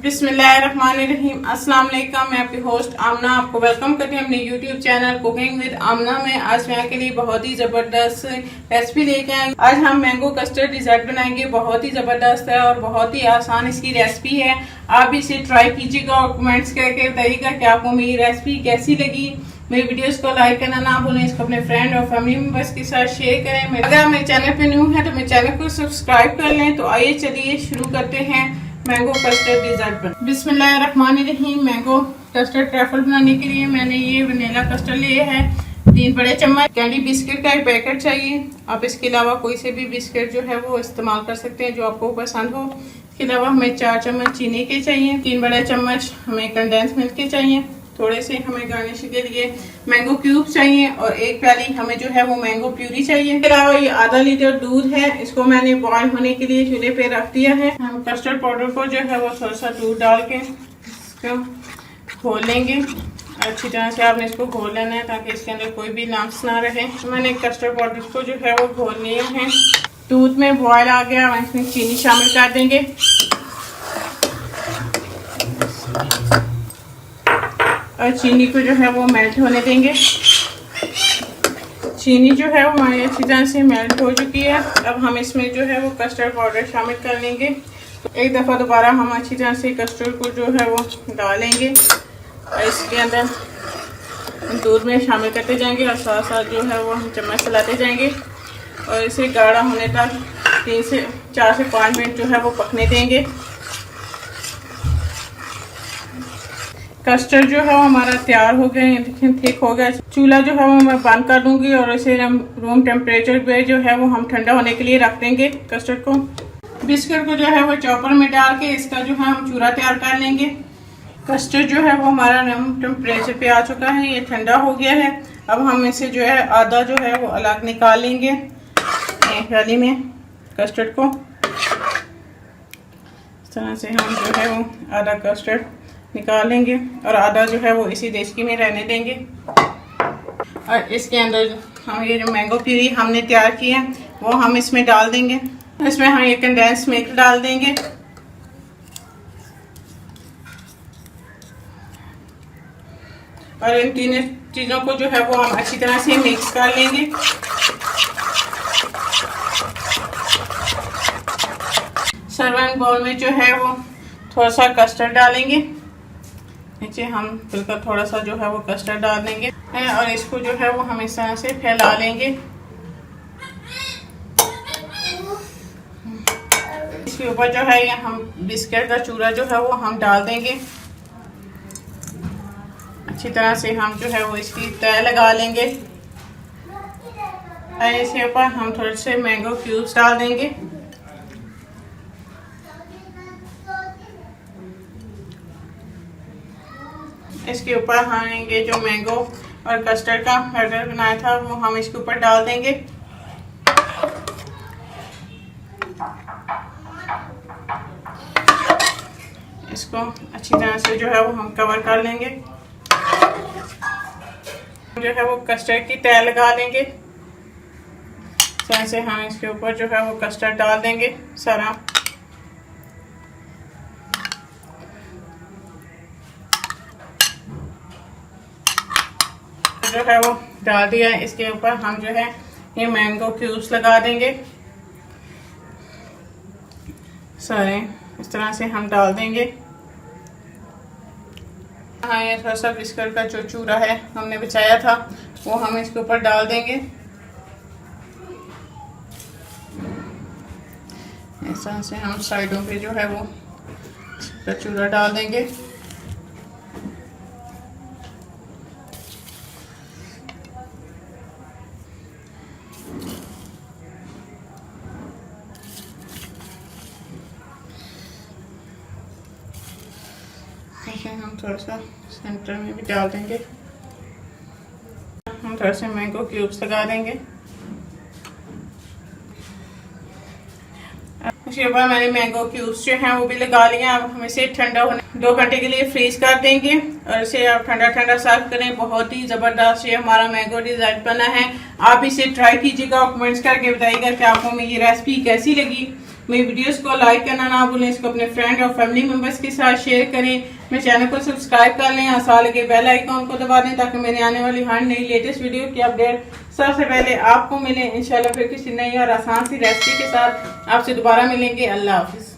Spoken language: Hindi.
बिस्मिल्लाहिर्रहमानिर्रहीम। अस्सलाम वालेकुम। मैं आपकी होस्ट आमना आपको वेलकम करती हूँ अपने यूट्यूब चैनल कुकिंग विद आमना में। आज मैं आपके लिए बहुत ही ज़बरदस्त रेसिपी लेके आए। आज हम मैंगो कस्टर्ड डिज़र्ट बनाएंगे। बहुत ही ज़बरदस्त है और बहुत ही आसान इसकी रेसिपी है। आप भी इसे ट्राई कीजिएगा और कमेंट्स करके बताइएगा कि आपको मेरी रेसिपी कैसी लगी। मेरी वीडियोस को लाइक करना ना भूलें, इसको अपने फ्रेंड और फैमिली मेंबर्स के साथ शेयर करें। अगर आप मेरे चैनल पे न्यू हैं तो मेरे चैनल को सब्सक्राइब कर लें। तो आइए चलिए शुरू करते हैं मैंगो कस्टर्ड डिज़र्ट पर। बिस्मिल्लाहिर्रहमानिर्रहीम। मैंगो कस्टर्ड ट्रैफल बनाने के लिए मैंने ये वनीला कस्टर्ड लिया है। 3 बड़े चम्मच कैंडी बिस्किट का एक पैकेट चाहिए। आप इसके अलावा कोई से भी बिस्किट जो है वो इस्तेमाल कर सकते हैं जो आपको पसंद हो। इसके अलावा हमें 4 चम्मच चीनी के चाहिए। 3 बड़े चम्मच हमें कंडेंस मिल्क के चाहिए। थोड़े से हमें गार्निश के लिए मैंगो क्यूब चाहिए और 1 प्याली हमें जो है वो मैंगो प्यूरी चाहिए। इसके अलावा ये आधा लीटर दूध है, इसको मैंने बॉयल होने के लिए चूल्हे पे रख दिया है। हम कस्टर्ड पाउडर को जो है वो थोड़ा सा दूध डाल के इसको घोल लेंगे। अच्छी तरह से आपने इसको घोल लेना है ताकि इसके अंदर कोई भी लम्स ना रहे। मैंने कस्टर्ड पाउडर को जो है वो घोल लिया है। दूध में बॉयल आ गया, हम इसमें चीनी शामिल कर देंगे। और चीनी को जो है वो मेल्ट होने देंगे। चीनी जो है वो हमारी अच्छी तरह से मेल्ट हो चुकी है। अब हम इसमें जो है वो कस्टर्ड पाउडर शामिल कर लेंगे। एक दफ़ा दोबारा हम अच्छी तरह से कस्टर्ड को जो है वो डालेंगे और इसके अंदर दूध में शामिल करते जाएंगे और साथ साथ जो है वो हम चम्मच चलाते जाएंगे और इसे गाढ़ा होने तक 4 से 5 मिनट जो है वो पकने देंगे। कस्टर्ड जो है वो हमारा तैयार हो गया, देखिए थिक हो गया। चूल्हा जो है वो मैं बंद कर दूंगी और इसे हम रूम टेम्परेचर पे जो है वो हम ठंडा होने के लिए रख देंगे कस्टर्ड को। बिस्किट को जो है वो चॉपर में डाल के इसका जो है हम चूरा तैयार कर लेंगे। कस्टर्ड जो है वो हमारा रूम टेम्परेचर पे आ चुका है, ये ठंडा हो गया है। अब हम इसे जो है आधा जो है वो अलग निकाल लेंगे एक थाली में कस्टर्ड को। इस तरह से हम जो है वो आधा कस्टर्ड निकाल लेंगे और आधा जो है वो इसी देचकी में रहने देंगे। और इसके अंदर हम ये जो मैंगो प्यूरी हमने तैयार की है वो हम इसमें डाल देंगे। इसमें हम ये कंडेंस मिल्क डाल देंगे और इन तीनों चीज़ों को जो है वो हम अच्छी तरह से मिक्स कर लेंगे। सर्विंग बाउल में जो है वो थोड़ा सा कस्टर्ड डालेंगे। नीचे हम बिल्कुल थोड़ा सा जो है वो कस्टर्ड डाल देंगे और इसको जो है वो हम इस तरह से फैला लेंगे। इसके ऊपर जो है ये हम बिस्किट का चूरा जो है वो हम डाल देंगे। अच्छी तरह से हम जो है वो इसकी तह लगा लेंगे और इसके ऊपर हम थोड़े से मैंगो क्यूब्स डाल देंगे। इसके ऊपर हम ये जो मैंगो और कस्टर्ड का बैटर बनाया था वो हम इसके ऊपर डाल देंगे। इसको अच्छी तरह से जो है वो हम कवर कर लेंगे। जो है वो कस्टर्ड की तह लगा लेंगे। इस तरह से हम इसके ऊपर जो है वो कस्टर्ड डाल देंगे सारा। जो है वो डाल दिया। इसके ऊपर हम जो है ये मैंगो क्यूब्स लगा देंगे सारे। इस तरह से हम डाल देंगे। हाँ, ये थोड़ा सा बिस्किट का जो चूरा है हमने बचाया था वो हम इसके ऊपर डाल देंगे। इस तरह से हम साइडों पे जो है वो चूरा डाल देंगे। हम थोड़ा सा सेंटर में भी डाल देंगे। हम थोड़ा से मैंगो क्यूब्स लगा देंगे। उसके बाद मैंने मैंगो क्यूब्स जो हैं वो भी लगा लिए। अब हम इसे ठंडा होने 2 घंटे के लिए फ्रीज कर देंगे और इसे आप ठंडा ठंडा सर्व करें। बहुत ही ज़बरदस्त ये हमारा मैंगो डिज़र्ट बना है। आप इसे ट्राई कीजिएगा और कमेंट्स करके बताइएगा कि आपको मेरी रेसिपी कैसी लगी। मेरी वीडियोस को लाइक करना ना भूलें, इसको अपने फ्रेंड और फैमिली मेंबर्स के साथ शेयर करें। मेरे चैनल को सब्सक्राइब कर लें और साथ लगे बेल आइकॉन को दबा दें ताकि मेरे आने वाली हर नई लेटेस्ट वीडियो की अपडेट सबसे पहले आपको मिले। इंशाल्लाह फिर किसी नई और आसान सी रेसिपी के साथ आपसे दोबारा मिलेंगे। अल्लाह हाफिज।